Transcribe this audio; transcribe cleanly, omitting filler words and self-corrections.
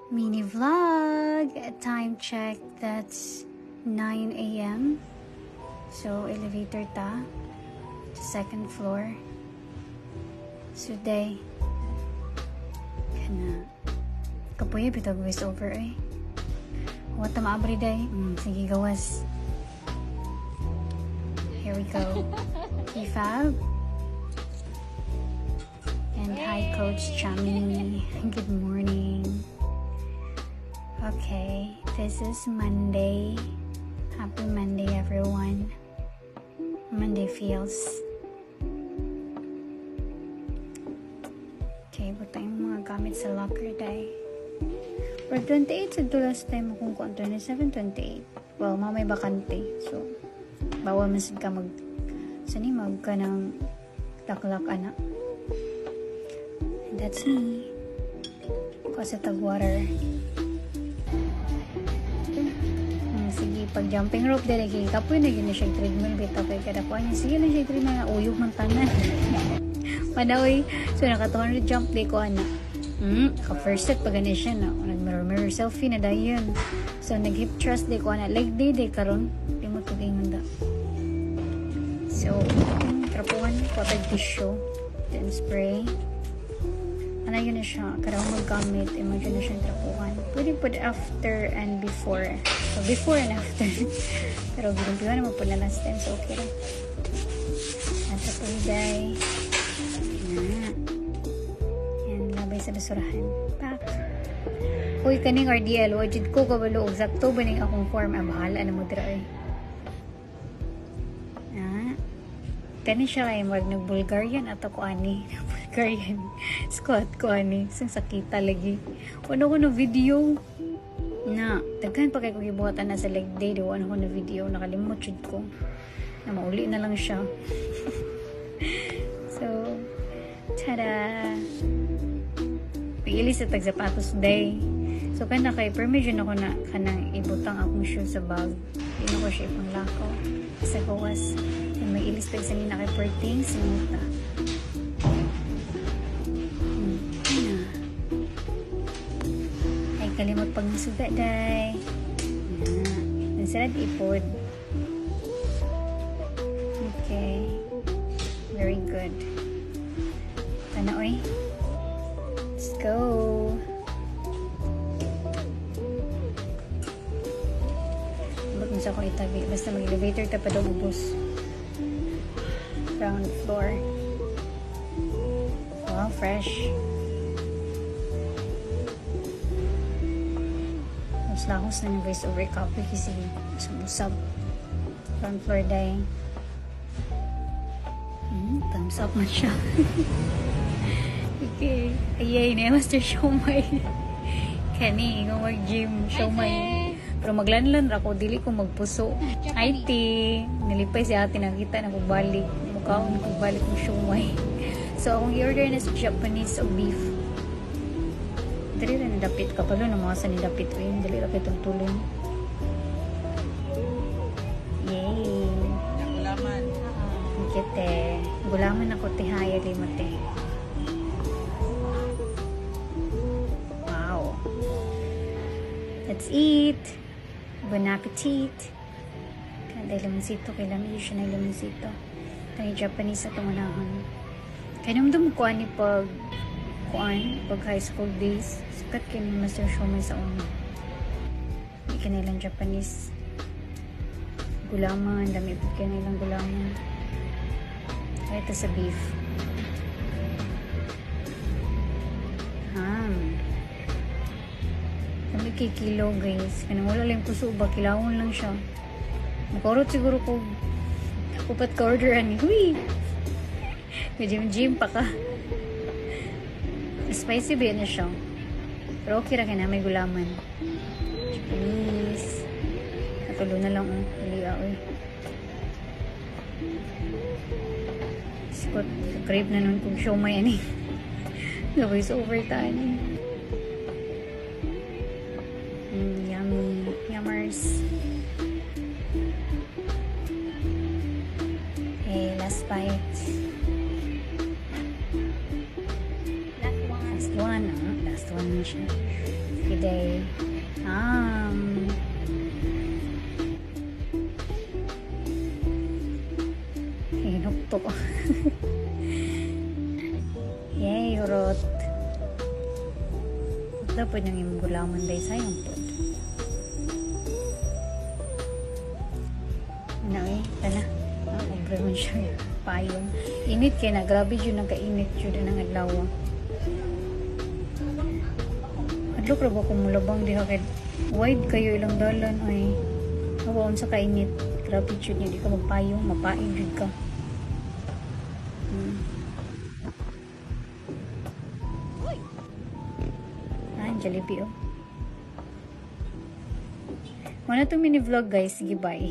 Mini vlog. Time check, that's 9 a.m. So elevator ta to second floor. So day kana kapuya bitag voice over eh. What ta maabri day? Sige gawas. Here we go. Fab. And hi Coach Chami. Good morning. Okay, this is Monday. Happy Monday, everyone. Monday feels. Okay, buta yung mga gamit sa locker day. For 28, sa last time kung kuan 27, 28. Well, mamay bakante. So, bawal masid ka mag ka ng laklak anak. And that's me. Kasi tag-water. Sige, pag jumping rope dili kapoy na yun siya treadmill bitaw kay kada kuan niya sige lang siya treadmill na uyog man tanan. Panaoy, so naka 200 jump day ko ana. Ka first set pag gani siya na nag mirror selfie na dayon. So nag hip thrust day ko ana leg day karon di mo tugingon da. So trapuan ko tag tissue then spray. Ano yun na siya, karang maggamit, imagine na siyang trapuhan. Pwede put after and before. So, before and after. Pero binumpiwa naman po na last time, so okay lang. Nasa po day. Yan, labay sa basurahan. Pak. Uy, kaning RDL, wajid ko kabalo, sakto ba ning akong form, bahala na mo dira eh. Kani siya ay nag-Bulgarian ato ko ani. Bulgarian squat ko ani. Sang sakita lagi. Ano ko na video na daghan pa kay ko gibuhatan na sa leg day do ano ko na video nakalimot jud ko. Na mauli na lang siya. So, tada. Pili sa tag sapatos day. So kana kay permission ako na kanang ibutang akong shoe sa bag. Ino ko siya ipang lakaw sa gawas. May ilistag sa nina kay perting sinuta. Ay kalimot pag nasuga day. Nasarad ipod. Okay. Very good. Tanaoy. Let's go. Ba't nasa ko itabi? Basta mag-elevator ta pa daw ubos. Ground floor. Wow, fresh. Mas lahos na yung voice over copy kasi sumusab. Ground floor day. Thumbs up man siya. Okay. Ayay na Master Shomai. Kani, kung mag-gym, Shomai. Pero maglanlan ako, dili ko magpuso. Ay, nilipay si ate, nakita na balik. Mukhaon ko balik ng shumay. So, akong i-order na sa Japanese o beef. Dali na nidapit ka pala, na mga sa nidapit ko yun. Dali rapit ang tulong. Yay! Gulaman. Kite. Gulaman ako, tihaya, limate. Wow. Let's eat! Bon appetit! Kada lamansito, kailangan yun siya na lamansito. Kani Japanese at umanahon. Kaya naman kuan ni pag high school days. Sikat kayo ni Master Shomai sa una. Hindi ka nilang Japanese. Gulaman, dami po kayo nilang gulaman. Kaya ito sa beef. Dami kay kilo guys. Kaya wala lang puso ba, kilawon lang siya. Nakorot siguro ko upat ka orderan ni huy. Gym pa ka. Spicy ba na siya? Pero okay ra kaya na may gulaman. Japanese. Natulo na lang Hali oy. Scott, crave na nun kung siomay ani. Gawin sa overtime. Yummy. Yummers. Last bite. Last one na siya. day. Hinuktok. Yay, urot. Dapat yung imong gulaman day sayang po. Ano eh, tala. Obre mo siya. Payong. Init kaya na. Grabe yun, nagka-init yun ng adlaw. Adlo pra ba kung mulabang diha kay wide kayo ilang dalan ay nawawon sa kainit. Grabe yun, hindi ka magpayong, mapaig yun ka. Jollibee oh. Wala itong mini vlog guys. Sige bye.